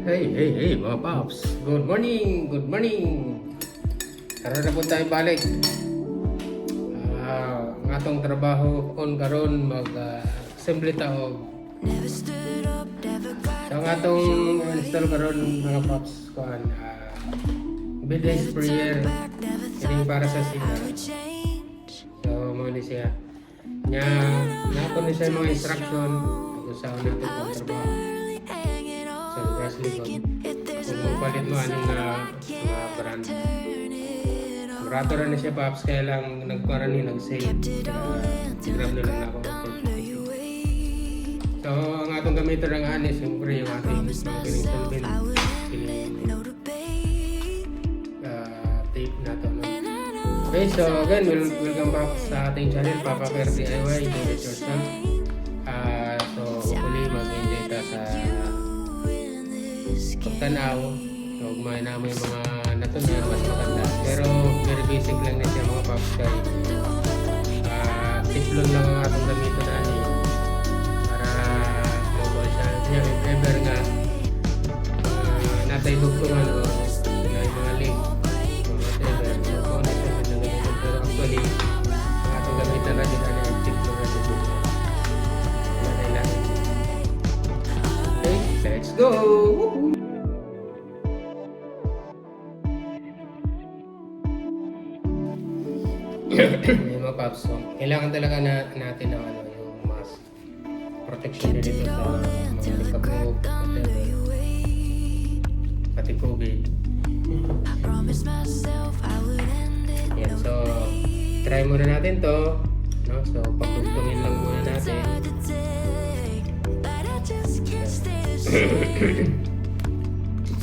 Hey mga paps. Good morning. Karon na po tayo balik. Ang atong trabaho on karon mag-assembly ta og so ang atong install karon mga paps kuan bidet sprayer ini para sa sila. So mo ni siya. Nya napon ni siya mga instruction kung saan natin pagtrabaho. So gas likod. Kung magpalit mo anong mga brand. Murato na siya paps kaya lang nagparani nag-save. Grab na lang ako. So ang atong gamitin ng ani siyempre yung ating pinington bin. Tape na to. No? Okay, so again, welcome back sa ating channel, Papa Per DIY, do it yourself. So hopefully mag-enjoy ka sa pagtanaw. So kumain namin yung mga natunan, mas maganda. Pero very basic lang na siya mga paps kay tiplon lang ang atong gamitin na ani para mobile siya. Kaya if ever nga natay dugtungan o yung mga link o whatever, so kung ano siya gamitin. Pero actually ang atong gamitin na din ano yung tiplon na din. Matay lang. Okay, let's go! Yung mga paps, so, kailangan talaga natin ng yung mask protection din dito sa mga likabog, pati COVID. Yan, so try muna natin to, no? So pagtugtungin lang muna natin.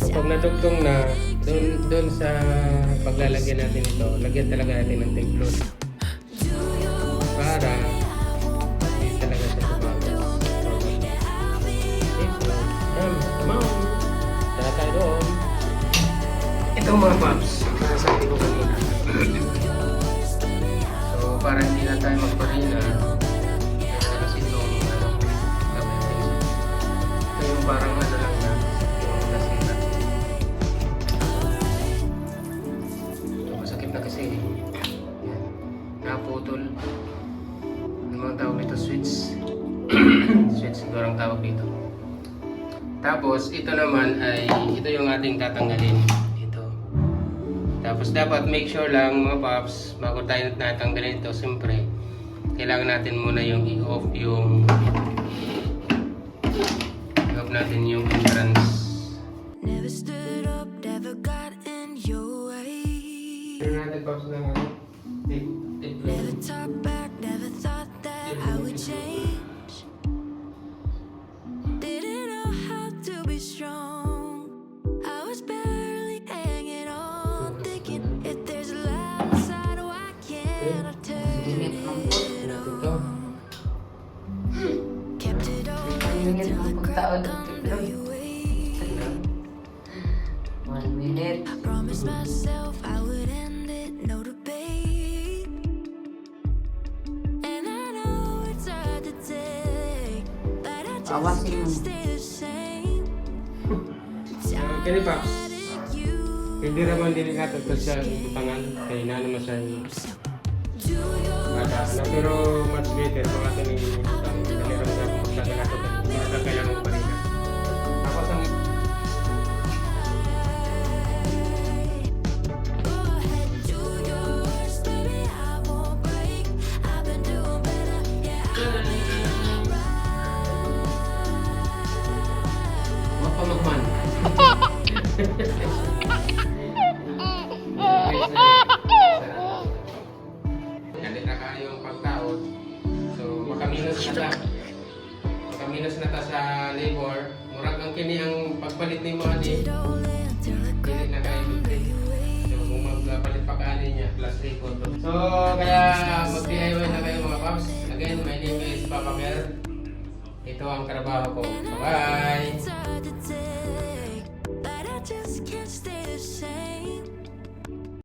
So pag natugtong na, doon sa paglalagyan natin ito, lagyan talaga natin ng templon para hindi talaga siya tumagas. Okay, so come on, tara tayo doon. Itong mga paps para sa ating ko kanina. So para hindi na tayo magparina, kaya kasi itong gamitin. Ito yung parang ano lang na yung nasira. Kasi yan, naputol yung mga tawag dito switch switch siguro ang tawag dito. Tapos ito naman ay ito yung ating tatanggalin ito. Tapos dapat make sure lang mga paps bago tayo natanggalin ito, siyempre kailangan natin muna yung i-off natin yung entrance. Natin paps na nga Never talk back, never thought that I would change. Didn't know how to be strong. I was barely hanging on, thinking if there's a light inside, why can't I turn it on? Kept it all till I cried under your weight. 1 minute. I promised myself I would end it, no debate. And I know it's hard to take, but I just can't stay the same. Kani paps, hindi naman delikado ito siya ibutangan kaya inaano mo siya bata na, pero much better kung ato ni ibutang kanilang na kung magdadala ito hindi na kailangan mo pa rin. Tapos ang mapamagman. Galit na kayong pagtaod. So, makaminos na ta sa labor. Murag ang kini ang pagpalit ni mga di. Dili na kayo dito. So, kung magpalit pa kaali niya, plus record. So, kaya mag-DIY na kayo mga paps. Again, my name is Papa Per. Ito ang trabaho ko. Bye!